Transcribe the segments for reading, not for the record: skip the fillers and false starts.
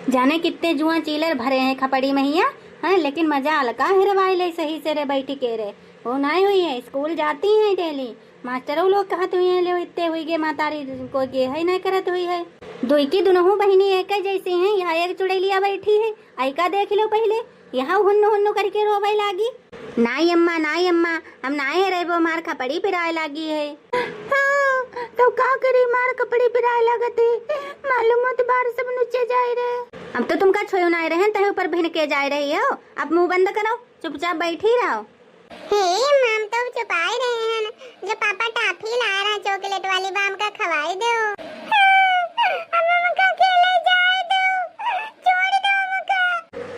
जाने कितने जुआ चीलर भरे हैं खपड़ी मैया। हाँ लेकिन मजा अलका हिरवाई ले सही से रे बैठी के रे। वो नहीं हुई है, स्कूल जाती है डेली। मास्टरों लोग कहत हुई है, ले इतने हुई गे मातारी को गे है नहीं करत हुई है। दुई की दोनों बहनी एक जैसी हैं। यहाँ एक चुड़ैलिया बैठी है, ऐका देख लो पहले। यहाँ हुन्नु हुन्नु करके रोवे लागी। नाई अम्मा हम नाए रे, वो मार खपड़ी पिराए लागी है। हाँ, तो का करी मार कपड़ी पिराए लगते मालूम मत बार सब नीचे जाए रहे। अब तो तुम का छोयो ना रहे तहे ऊपर भिन के जाए रही हो। अब मुंह बंद करो, चुपचाप बैठी रहो। हे मैम तो छुपाए रहे हैं जो पापा टाफी ला रहा चॉकलेट वाली बाम का खवाई दो।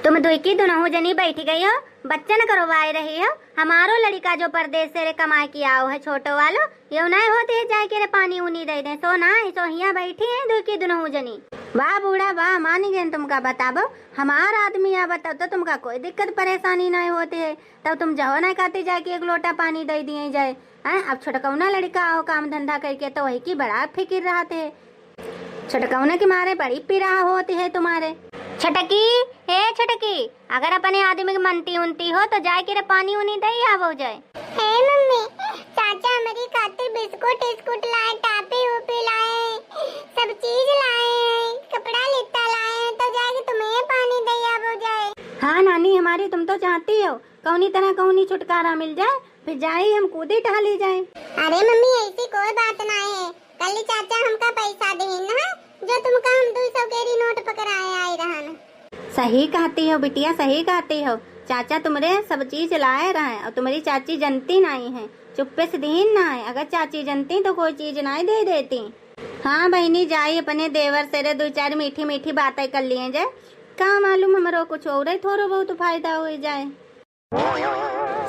तुम दुई की दोनों जनी बैठी गई हो, बच्चा न करवाए रही हो। हमारो लड़का जो परदेश से रे कमाए की आओ है छोटो वालो, ये नहीं होते है जाए के रे पानी उनी दे दे। सो ना सो हिया बैठी है दुई की दोनों जनी। वाह बूढ़ा वाह, मानी गए तुमका बताबो। हमारा आदमी आ बताओ तो तुमका कोई दिक्कत परेशानी नहीं होती है। तब तुम जाओ ना कहते जाके एक लोटा पानी दे दिए जाए। अब छोटकौना लड़का आओ काम धंधा करके तो वही की बड़ा फिक्र रहते है। छोटकौना के मारे बड़ी पीड़ा होती है तुम्हारे। छटकी हे छटकी, अगर अपने आदमी की मनती उनती हो तो जाए के रे पानी उनी दे आवो जाए। हे मम्मी, चाचा हमारी खातिर बिस्कुट स्कुट लाए, टापी उपी लाए, सब चीज लाए, कपड़ा लित्ता लाए, तो जाके तुम्हें पानी दे आवो जाए। हाँ नानी हमारी, तुम तो चाहती हो कौनी तरह कौनी छुटकारा मिल जाए, फिर जाए हम कूदे टहली जाए। अरे मम्मी ऐसी कोई बात नहीं है। कल चाचा हमका पैसा देहिन ना, जो तुमका हम 200 के नोट पकड़ाए आए रहन। सही कहती हो बिटिया, सही कहती हो। चाचा तुम्हारे सब चीज लाए रहे और तुम्हारी चाची जनती नहीं है, चुप्पे से दीन ना है। अगर चाची जनती तो कोई चीज नहीं दे देती। हाँ बहनी जाई अपने देवर से रे 2-4 मीठी मीठी बातें कर लिए जाए। का मालूम हमारो कुछ और ही थोड़ा बहुत फायदा हो जाए।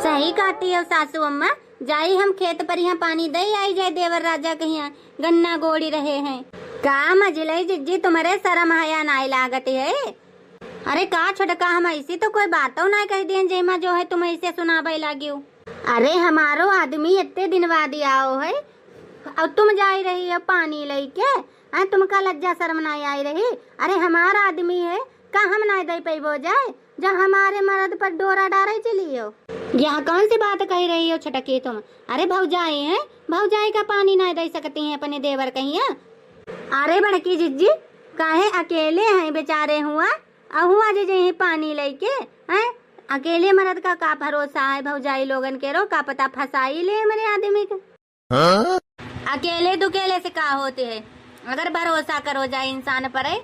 सही कहती हो सासू अम्मा, जाई हम खेत पर यहाँ पानी दे आई जाए। देवर राजा कहिया गन्ना गोड़ी रहे हैं। का मजले जिज्जी तुम्हारे शर्म हया नाई लागत है। अरे का छोटका, हम ऐसी तो कोई बातों ना कह दिए जेमा जो है तुम ऐसे सुनाबे लागी हो। अरे हमारो आदमी इतने दिन बाद आओ है और तुम जाई रही है पानी लेके। तुमका लज्जा शर्म नहीं आई रही। अरे हमारा आदमी है, का हम नहीं दे पैबो जाए जो हमारे मर्द पर डोरा डारे चली हो। यह कौन सी बात कह रही हो छटकी तुम। अरे भौजाई है, भौजाई का पानी नहीं दे सकती है अपने देवर कहिया। अरे बड़की जिज्जी काहे अकेले हैं बेचारे हुआ अहुआ जे जे पानी लेके हैं। अकेले मर्द का भरोसा है भौजाई लोगन के रो, का पता फसाई ले मेरे आदमी के। अकेले दुकेले से का होते है। अगर भरोसा करो जाए इंसान पर है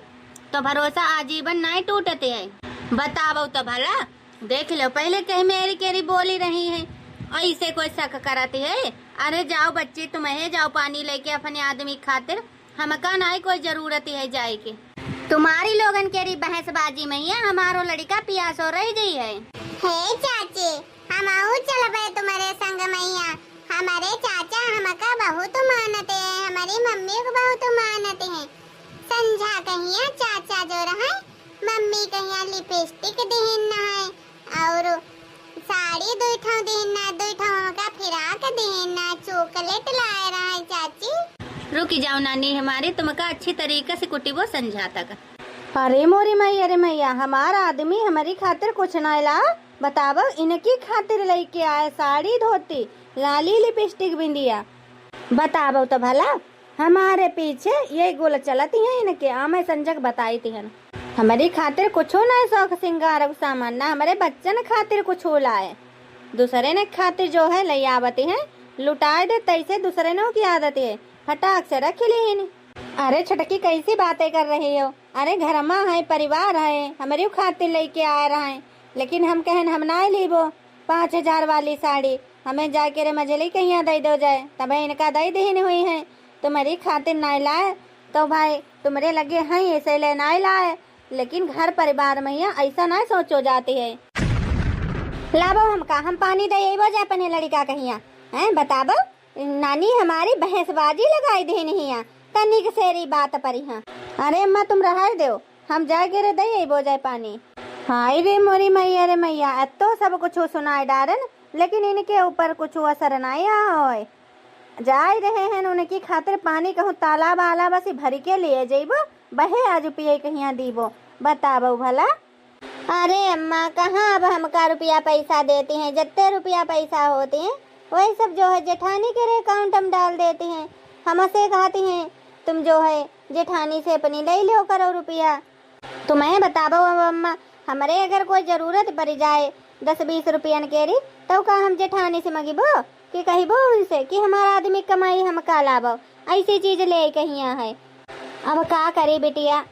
तो भरोसा आजीवन नहीं टूटते है। बताओ तो भला, देख लो पहले कहीं मेरी केरी बोली रही है, ऐसे कोई शक कराती है। अरे जाओ बच्चे तुम्हें जाओ पानी लेके अपने आदमी खातिर, हमका नहीं कोई जरूरत है जाए की। तुम्हारी लोगन केरी बहसबाजी में ही हमारो लड़का पियास हो रही गई है। हे चाची, हम आऊ चलबे तुम्हारे संग मैया। हमारे चाचा हमका बहुत मानते हैं, हमारी मम्मी को बहुत मानते हैं। संझा कहिया चाचा जो रहा, मम्मी कहिया लिपस्टिक देहिन है और साड़ी दुईठा देहिन, दुईठा का फिराक देहिन, चॉकलेट लाए रहा है चाची। रुक जाओ नानी हमारी, तुमका अच्छी तरीके से कुटी वो समझाता का। अरे मोरी मैया, अरे मैया हमारा आदमी हमारी खातिर कुछ ना ला। बताओ इनकी खातिर लेके आए साड़ी धोती लाली लिपस्टिक बिंदिया। बताओ तो भला, हमारे पीछे ये गोल चलती है इनके। आमे संजक बताई थी हमारी खातिर कुछ ना शौक सिंगार सामान ना, हमारे बच्चन खातिर कुछ लाए। दूसरे ने खातिर जो है ले आवती है, लुटाए दे तैसे दूसरे ने की आदत है, फटाक से रख ली। अरे छटकी कैसी बातें कर रही हो। अरे घर में है, परिवार है, हमारी खातिर लेके आ रहे हैं। लेकिन हम कहन हम ना लीबो 5000 वाली साड़ी, हमें जाके रे मजली कहीं दे दो जाए, तब इनका दे देनी हुई है। तुम्हारी खातिर ना लाए तो भाई तुम्हारे लगे हैं ऐसे ले ना लाए। लेकिन घर परिवार में ऐसा ना सोचो जाती है। लाबो हम पानी दे जाए अपने लड़का कहिया है। बताबो नानी हमारी बहसबाजी लगाई देनी है तनिक सेरी बात पर यहाँ। अरे अम्मा तुम रहा दो, हम जाके रे दे जाए पानी। हाय रे मोरी मैया, रे मैया तो सब कुछ सुनाए डारन, लेकिन इनके ऊपर कुछ असर नहीं आए। जाए रहे हैं उनकी खातिर पानी कहूँ तालाब आला बस भर के लिए जेबो, बहे आज पिए कहिया दीबो। बताबो भला। अरे अम्मा कहाँ अब हमका रुपया पैसा देती हैं, जितने रुपया पैसा होते हैं वही सब जो है जेठानी के अकाउंट हम डाल देते हैं। हमसे कहती हैं तुम जो है जेठानी से अपनी ले लो करो रुपया। तुम्हें बताबो अब अम्मा, हमारे अगर कोई जरूरत पड़ जाए 10-20 रुपयन के री तो का हम जेठानी से मंगिबो कि कहिबो उनसे कि हमारा आदमी कमाई हम का लाबो, ऐसी चीज ले कहिया है। अब का करी बिटिया,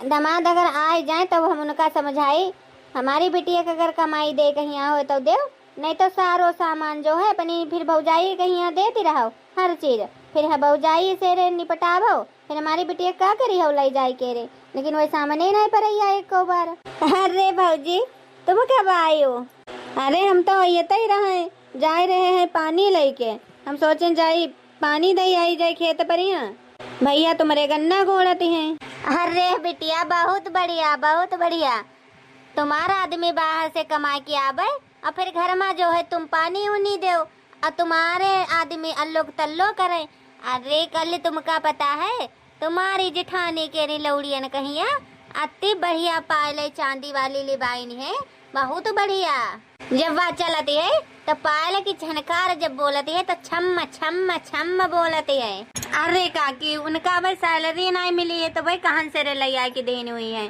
दामाद अगर आए जाए तो हम उनका समझाई हमारी बिटिया का अगर कमाई दे कहिया हो तो दे, नहीं तो सारो सामान जो है अपनी फिर भौजाई कहिया देती रहो हर चीज, फिर है भौजाई से रे निपटाबो, फिर हमारी बिटिया का करी हो लाई जाए के रे, लेकिन वही सामने नहीं पड़ैया एक को बार। अरे भौजी तुम कब आई हो? अरे हम तो ये ही रहे जा रहे हैं पानी लेके, हम सोचे जाई पानी दई आई जाए खेत पर ही। भैया तुम्हारे गन्ना गोड़ती हैं। अरे बिटिया बहुत बढ़िया बहुत बढ़िया, तुम्हारा आदमी बाहर से कमा के आवे और फिर घर में जो है तुम पानी उनी दो और तुम्हारे आदमी अल्लोक तल्लो करे। अरे कल तुमका पता है तुम्हारी जेठानी के लौड़ियन कहिया अति बढ़िया पायल चांदी वाली लिबाइन है, बहुत बढ़िया। जब वह चलती है तो पायल की झनकार जब बोलती है तो छम छम छम बोलती है। अरे काकी उनका भाई सैलरी नहीं मिली है तो भाई कहाँ से रे लैया की देनी हुई है,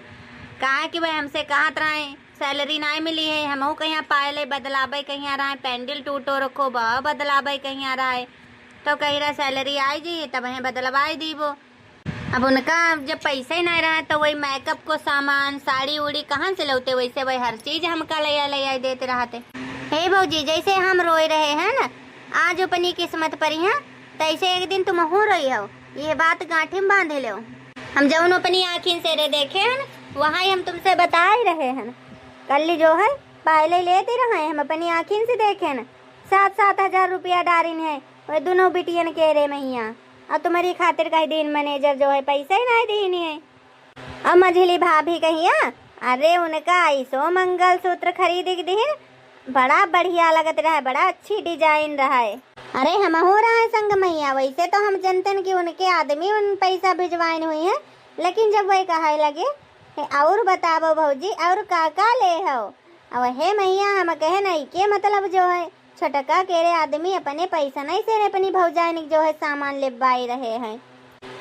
कहा कि भाई हमसे कहा रहे सैलरी नहीं मिली है, हम कहीं पायल बदलाबे कहीं रहा पेंडल टूटो रखो बह बदलाबे कहीं रहा है तो कही रहा सैलरी आई जी तब हमें बदलवाई दी वो। अब उनका जब पैसा ही नहीं रहा तो वही मेकअप को सामान साड़ी उड़ी कहाँ से लौटे, वैसे वही हर चीज हमका लिया देते रहते। हे भौजी जैसे हम रोए रहे हैं ना आज अपनी किस्मत पर है तैसे एक दिन तुम हो रही हो, ये बात गांठी में बांध लो। हम जब अपनी आँखिन से रे देखे हैं वहाँ हम तुमसे बता ही रहे हैं, कल जो है पहले लेते रहे हम अपनी आँखिन से देखे न 7-7 हजार रुपया डारिन है वह दोनों बिटियन के रे मैया, और तुम्हारी खातिर कई दिन मैनेजर जो है पैसा ही नहीं देनी है। अब मझली भाभी कहिया अरे उनका ऐसो मंगल सूत्र खरीद दी बड़ा बढ़िया लगत रहा है, बड़ा अच्छी डिजाइन रहा है। अरे हम हो रहा है संग मैया, वैसे तो हम जनते कि उनके आदमी उन पैसा भिजवाइन हुई है, लेकिन जब वही कहे लगे और बताबो भौजी और का ले हो, अब हे मैया हम कहे नहीं के मतलब जो है छोटका केरे आदमी अपने पैसा नहीं से अपनी भौजानी जो है सामान लेवाई रहे हैं।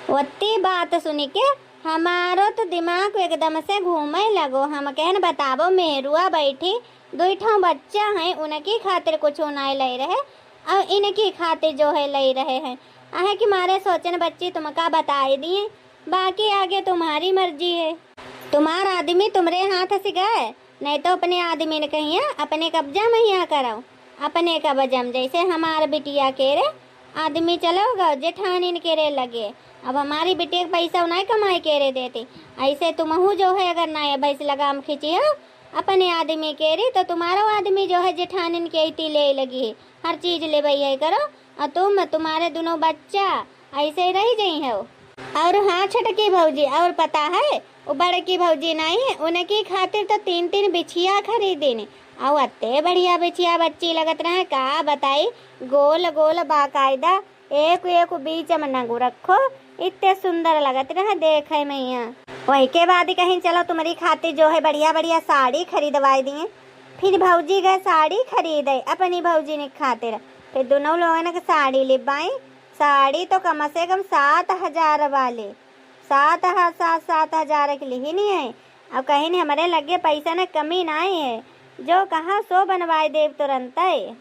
वत्ती बात सुनी के हमारो तो दिमाग एकदम से घूमे लगो, हम कहन बताबो मेहरुआ बैठी 2 बच्चा हैं उनकी खातिर कुछ नहीं ले रहे और इनकी खातिर जो है ले रहे हैं। आहे कि मारे सोचन बच्ची तुमका बताई दिए, बाकी आगे तुम्हारी मर्जी है। तुम्हारा आदमी तुम्हारे हाथ से गए नहीं तो अपने आदमी ने कहिए अपने कब्जा में यहाँ कराओ अपने कब्जा में, जैसे हमारे बिटिया के रे आदमी चलोगा जेठानी के रे लगे, अब हमारी बिटिया पैसा नहीं कमाई के रे देती, ऐसे तुमहू जो है अगर ना भैंस लगाम खींची हो अपने आदमी के रे तो तुम्हारा आदमी जो है जेठानी के इतनी ले लगी है हर चीज ले भैया करो और तुम्हारे दोनों बच्चा ऐसे ही रह गई हो। और हाँ छटकी भौजी और पता है वो बड़की भौजी नहीं है उनकी खातिर तो 3-3 बिछिया खरीदी और अत्ते बढ़िया बिछिया बच्ची लगत रहे का बताई, गोल गोल बाकायदा एक एक बीच में नगु रखो इतने सुंदर लगत रहे देखे मैया। वही के बाद कहीं चलो तुम्हारी खातिर जो है बढ़िया बढ़िया साड़ी खरीदवाई दिए, फिर भौजी गए साड़ी खरीदे अपनी भौजी ने खातिर, फिर दोनों लोगों ने साड़ी लिबाई, साड़ी तो कम से कम 7,000 वाले 7,000 के लिए नहीं है। अब कहीं नहीं हमारे लगे पैसा न कमी नहीं है, जो कहा सो बनवाए देव तुरंत है।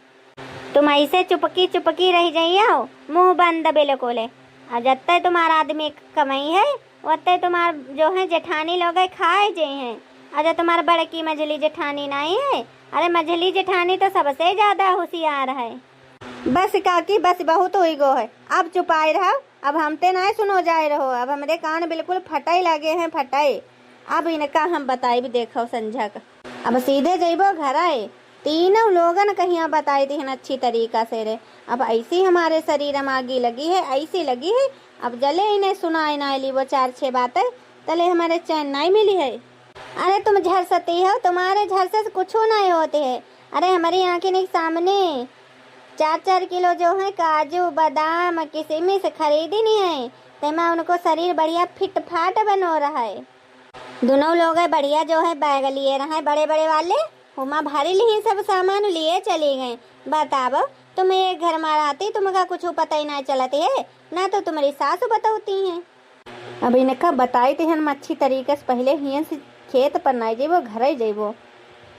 तुम ऐसे चुपकी रह जाइए हो मुंह बंद बिल्कुल, और जब तक तुम्हारा आदमी कमाई है उतने तुम्हार जो है जेठानी लोग खाए जे हैं, और जब तुम्हारा बड़की मझली जेठानी नहीं है, अरे मझली जेठानी तो सबसे ज्यादा होशियार है। बस काकी बस बहुत हुई गो है, अब चुपाए रहो, अब हम ते नहीं सुनो जाए रहो, अब हमारे कान बिल्कुल फटाई लगे हैं फटाई। अब इनका हम बताई भी देखो संझा का, अब सीधे जइबो घर आए तीनों लोगन कहीं बताई थी अच्छी तरीका से रे, अब ऐसी हमारे शरीर में आगी लगी है ऐसी लगी है, अब जले इन्हें सुनाई ना ली वो 4-6 बातें तले हमारे चैन नहीं मिली है। अरे तुम झरसती हो, तुम्हारे झरसे से कुछ नहीं होते है। अरे हमारी आंखें के सामने 4-4 किलो जो है काजू बादाम किशमिश खरीदी नहीं है, तो मैं उनको शरीर बढ़िया फिट फाट बनो रहा है। दोनों लोग है बढ़िया जो है बैग लिए रहे बड़े बड़े वाले, उमा भारी लिए सब सामान लिए चली गए। बताओ तुम एक घर में रहती तुमका कुछ पता ही नहीं चलती है ना, तो तुम्हारी सास बताती हैं। अब इनका बताई थी हम अच्छी तरीके से पहले ही से खेत पर नहीं जेबो घर ही जेबो।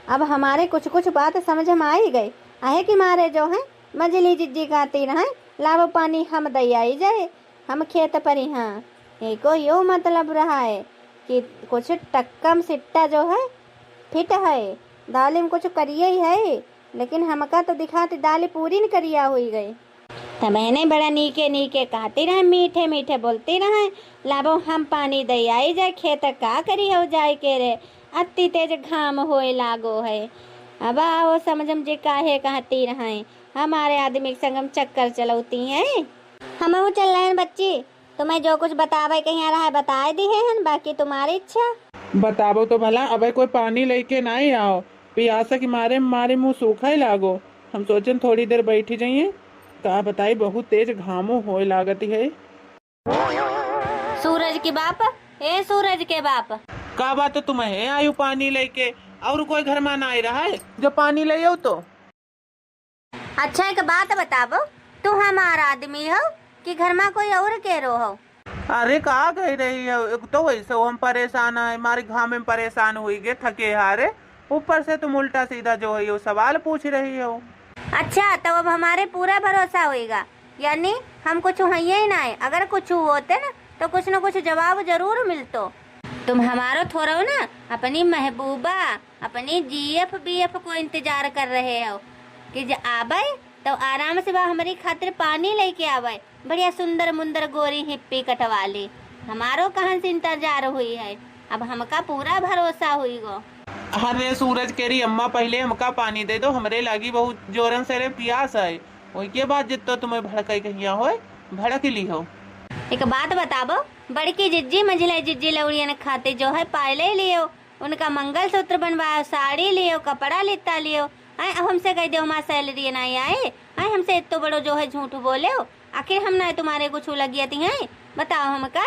अब हमारे कुछ कुछ बात समझ में आई गई आहे कि मारे जो है मजली जिज्जी गाती रहे लाभ पानी हम दयाई जाए हम खेत पर यहाँ एको यो मतलब रहा है कि कुछ टक्कम सिट्टा जो है फिट है दाली में कुछ करिए ही है, लेकिन हमका तो दिखाती दाली पूरी न करिया हुई गई। तो बहने बड़ा नीके नीके कहती रहे मीठे मीठे बोलती रहे लाभो हम पानी दयाई जाए खेत का करी हो जाए के रे अति तेज घाम होए लागो है। अब आओ समझम जे काहे कहती रहे हमारे आदमी के संगम चक्कर चलौती हैं। हम चल रहे हैं बच्ची, तुम्हें जो कुछ बतावे कहीं रहा है बता दी है, बाकी तुम्हारी इच्छा। बताबो तो भला, अबे कोई पानी लेके नहीं आओ, प्यासा की मारे मारे मुंह सूखा ही लागो। हम सोचन थोड़ी देर बैठी जाइए, का बताई बहुत तेज घामो होए लागती है। सूरज के बाप, ए सूरज के बाप, का बात तुम्हें आयु पानी लेके और कोई घर में ना रहा है जो पानी ले आओ तो। अच्छा एक बात बताबो, तू हमारा आदमी हो कि घर में कोई और के रो हो? अरे कहा कह रही है, एक तो वैसे हम परेशान है, हमारे घाम में परेशान हुई गए थके हारे, ऊपर से तुम उल्टा सीधा जो है वो सवाल पूछ रही हो। अच्छा तो अब हमारे पूरा भरोसा होएगा, यानी हम कुछ है ही ना, अगर कुछ होते ना तो कुछ न कुछ जवाब जरूर मिलतो। तुम हमारो थोड़ा ना अपनी महबूबा अपनी जीएफ बीएफ को इंतजार कर रहे हो कि जब आवे तो आराम से वह हमारी खातिर पानी लेके आवे, बढ़िया सुंदर मुंदर गोरी हिप्पी कटवाली। हमारो कहाँ से इंतजार हुई है, अब हमका पूरा भरोसा हुई गो। अरे सूरज केरी अम्मा पहले हमका पानी दे दो, हमरे लागी बहुत जोरन से प्यास है, वही के बाद जितो तुम्हें भड़काई कहिया हो भड़क ली हो। एक बात बताबो, बड़की जिज्जी मझले जिज्जी लौड़ियन खाते जो है पायले लियो, उनका मंगलसूत्र बनवाओ, साड़ी लियो, कपड़ा लेता लियो। आए हमसे कह दो हमारा सैलरी नहीं आए, आए हमसे इतना बड़ो जो है झूठ बोले हो, आखिर हम ना तुम्हारे कुछ लगियती हैं, बताओ हमका।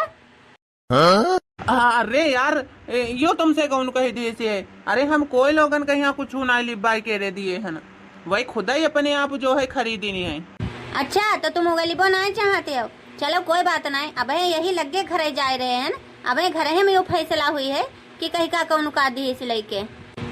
अरे यार यो तुमसे कौन कह दिए से, अरे हम कोई लोगन के यहाँ कुछ ना लिबाई के रे दिए है, वही खुदा ही अपने आप जो है खरीदी नहीं है। अच्छा तो तुम गलीबो ना चाहते हो, चलो कोई बात नहीं, अब यही लगे घरे जा रहे हैं, अब घरे में यो फैसला हुई है कि कहीं का कौन का दी इस लेके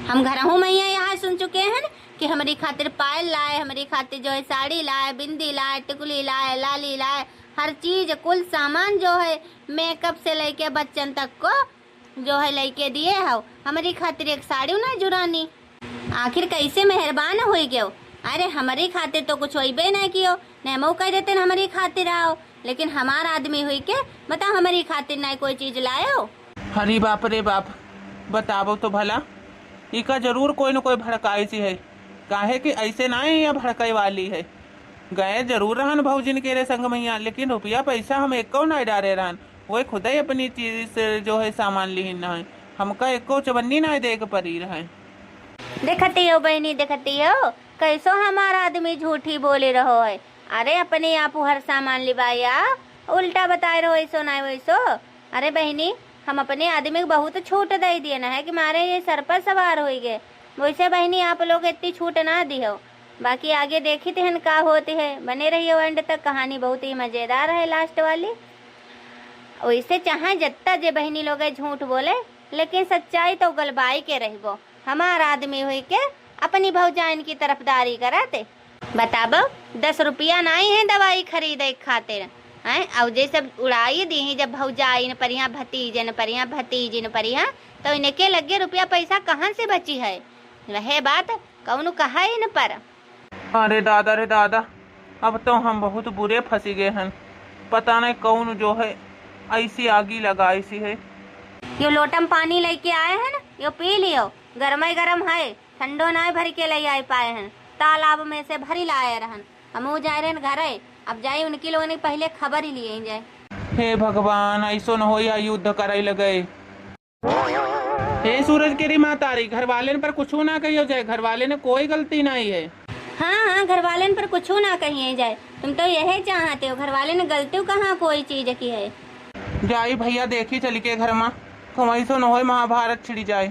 हम घर हूँ मैया यहाँ सुन चुके हैं कि हमारी खातिर पायल लाए, हमारी खातिर जो है साड़ी लाए, बिंदी लाए, टिकुली लाए, लाली लाए, हर चीज कुल सामान जो है मेकअप से लेके बच्चन तक को जो है लेके दिए हो। हमारी खातिर एक साड़ी ना जुरानी, आखिर कैसे मेहरबान हो गयो। अरे हमारी खातिर तो कुछ होइबे नहीं कियो, नहीं मऊ कह देते हमारी खातिर आओ, लेकिन हमारा आदमी हुई के बताओ हमारी खातिर नहीं कोई चीज लाए हो। अरे बाप रे बाप, बताबो तो भला, इका जरूर कोई न कोई भड़काई सी है, काहे कि ऐसे ना है या भड़काई वाली है। गए जरूर रहन भौजिन के रे संग मैया, लेकिन रुपया पैसा हम एको नहीं डारे रहन, वही खुद ही अपनी चीज से जो है सामान ली न है, हमका एको चवन्नी ना दे के परी रहे। देखती हो बहनी, देखती हो कैसो हमारा आदमी झूठी बोले रहो है। अरे अपने आप हर सामान लिबाया, उल्टा बताए रहो ऐसो ना वैसो। अरे बहनी हम अपने आदमी को बहुत छूट दे दिए ना है कि मारे ये सर पर सवार हो गए, वैसे बहनी आप लोग इतनी छूट ना दी हो। बाकी आगे देखी थे का होती है, बने रही हो एंड तक, कहानी बहुत ही मजेदार है लास्ट वाली। वैसे चाहे जत्ता जे बहनी लोग झूठ बोले, लेकिन सच्चाई तो गलबाई के रहो। हमारा आदमी हुई के अपनी भौजाइन की तरफदारी कराते। बताबो 10 रुपया नहीं है दवाई खरीदे खातिर हैं, और जे सब उड़ाई दी जब भौजाइन परिया भतीजन परिया भतीजिन परिया, तो इनके लगे रुपया पैसा कहाँ से बची है। रहे बात कौन कहा इन पर। अरे दादा रे दादा, अब तो हम बहुत बुरे फंसी गए हैं, पता नहीं कौन जो है ऐसी आगी लगाई सी है। यो लोटम पानी लेके आए हैं ना, यो पी लियो, गर्म गरम है, ठंडो ना भर के ले आए पाए हैं, तालाब में से भरी लाए रहन। हम जा रहे हैं घर, अब जाए उनकी लोगों ने पहले खबर ही लिए जाए। हे भगवान, ऐसो न हो या युद्ध कराई लगे। हे सूरज केरी मातारी, घर वाले पर कुछ ना कहियो जाए, घर वाले ने कोई गलती नहीं है। हाँ हाँ घर वाले पर कुछ ना कहिए जाए, तुम तो यही चाहते हो, घर वाले ने गलती कहाँ कोई चीज की है। जाई भैया देखी चल के घर में तो ऐसा न हो महाभारत छिड़ी जाए।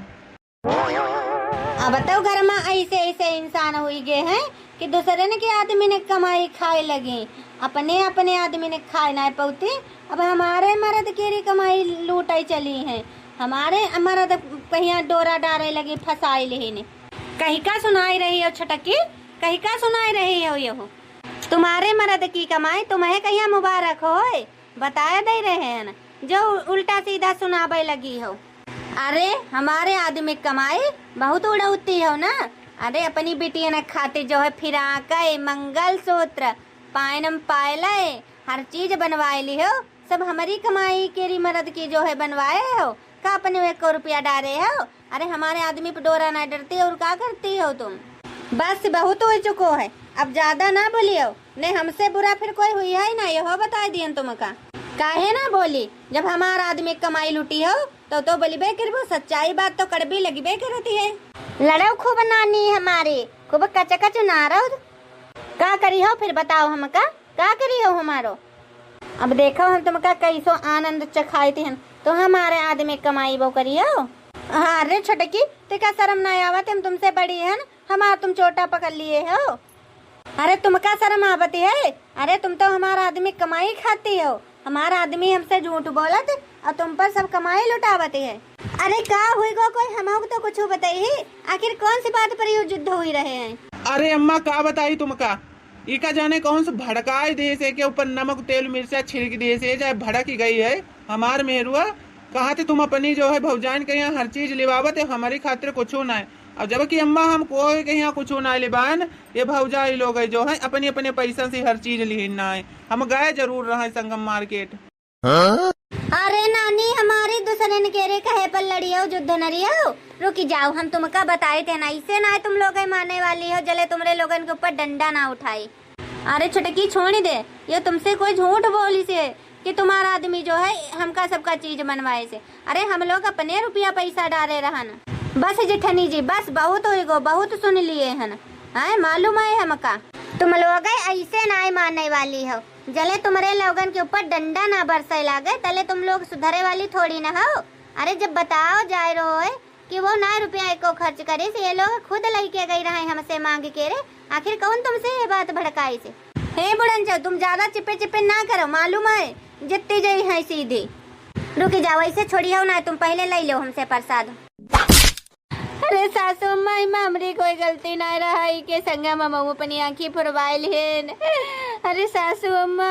अब बताओ घर में ऐसे ऐसे इंसान हुई गए हैं कि दूसरे ने के आदमी ने कमाई खाए लगी, अपने अपने आदमी ने खाए ना पौती। अब हमारे मर्द की कमाई लूटाई चली है, हमारे मर्द कहीं डोरा डारे लगी फंसाई ली ने। कहीं का सुनाई रही हो छटकी, कहीं का सुनाई रही हो ये हो? तुम्हारे मर्द की कमाई तुम्हें कहीं मुबारक हो, बताया दे रहे हैं ना, जो उल्टा सीधा सुनाबे लगी हो। अरे हमारे आदमी कमाई बहुत उड़ौती हो ना। अरे अपनी बिटिया ने खाते जो है फिराक, मंगलसूत्र, पायनम पायले, हर चीज बनवाए ली हो, सब हमारी कमाई केरी मर्द की जो है बनवाए हो। का अपने 1 रुपया डारे हो? अरे हमारे आदमी पे डोरा ना डरती और क्या करती हो तुम? बस बहुत हो चुको है, अब ज्यादा ना बोलियो, ने हमसे बुरा फिर कोई हुई है ना, यहो बता दियन तुमका। काहे ना बोली, जब हमारा आदमी कमाई लुटी हो तो बोलीबे करबो, सच्चाई बात तो कड़बी लगबे करती है। लड़ो खूब नानी हमारी, खूब कच नारो। का करी हो फिर बताओ हमका, का करी हो हमारो? अब देखो हम तुमका कैसो आनंद चखाई थे, तो हमारे आदमी कमाई वो करी हो। अरे छटकी ते का शर्म ना आवत, हम तुमसे बड़ी है, हमारा तुम छोटा पकड़ लिए हो। अरे तुमका शर्म आवती है? अरे तुम तो हमारा आदमी कमाई खाती हो, हमारा आदमी हमसे झूठ बोलत और तुम पर सब कमाई लुटावती है। अरे का हुई गो कोई हमको तो कुछ बताई, आखिर कौन सी बात पर ये युद्ध हुई रहे हैं? अरे अम्मा का बताई तुमका, इका जाने कौन से भड़काए दे से के ऊपर नमक तेल मिर्चा छिड़क दिए से जाए भड़क गई है हमार मेहरुआ। कहा थे तुम अपनी जो है भौजान के यहाँ हर चीज लिवावत है, हमारी खातिर कुछ ना है। अब जब कि अम्मा हम कोई के यहाँ कुछ ना लिबान, ये भौजाई लोग है जो है अपने अपने पैसा से हर चीज लेना है। हम गए जरूर रहे संगम मार्केट। अरे नानी हमारी दूसरे ने कह रहे कहे पर लड़ी हो युद्ध नरी हो, रुकी जाओ हम तुमका बताए थे ना, इससे ना तुम लोग मानने वाली हो, जले तुम्हारे लोगन के ऊपर डंडा ना उठाई। अरे छटकी छोड़ दे, ये तुमसे कोई झूठ बोली से कि तुम्हारा आदमी जो है हमका सबका चीज बनवाए से। अरे हम लोग अपने रुपया पैसा डाले रहन। बस जेठनी जी बस, बहुत हो गो, बहुत सुन लिए हन, मालूम है हमका। तुम लोग ऐसे ना मानने वाली हो, जले तुम्हारे लोगन के ऊपर डंडा ना बरसे लागे तले तुम लोग सुधरे वाली थोड़ी ना हो। अरे जब बताओ जाए रहो है कि वो ना रुपया को खर्च करे से, ये लोग खुद लेके गई रहे हमसे मांग के रे। आखिर कौन तुमसे ये बात भड़काई से? हे बुढ़न तुम ज्यादा चिपे चिपे ना करो, मालूम है जितनी जई है सीधी। रुकी जाओ, ऐसे छोड़ी हो ना, तुम पहले ले लो हमसे प्रसाद। अरे सासू अम्मा हमरी कोई गलती ना रहा के संगा ममऊ अपनी आँखी फुरवाइल है। अरे सासू अम्मा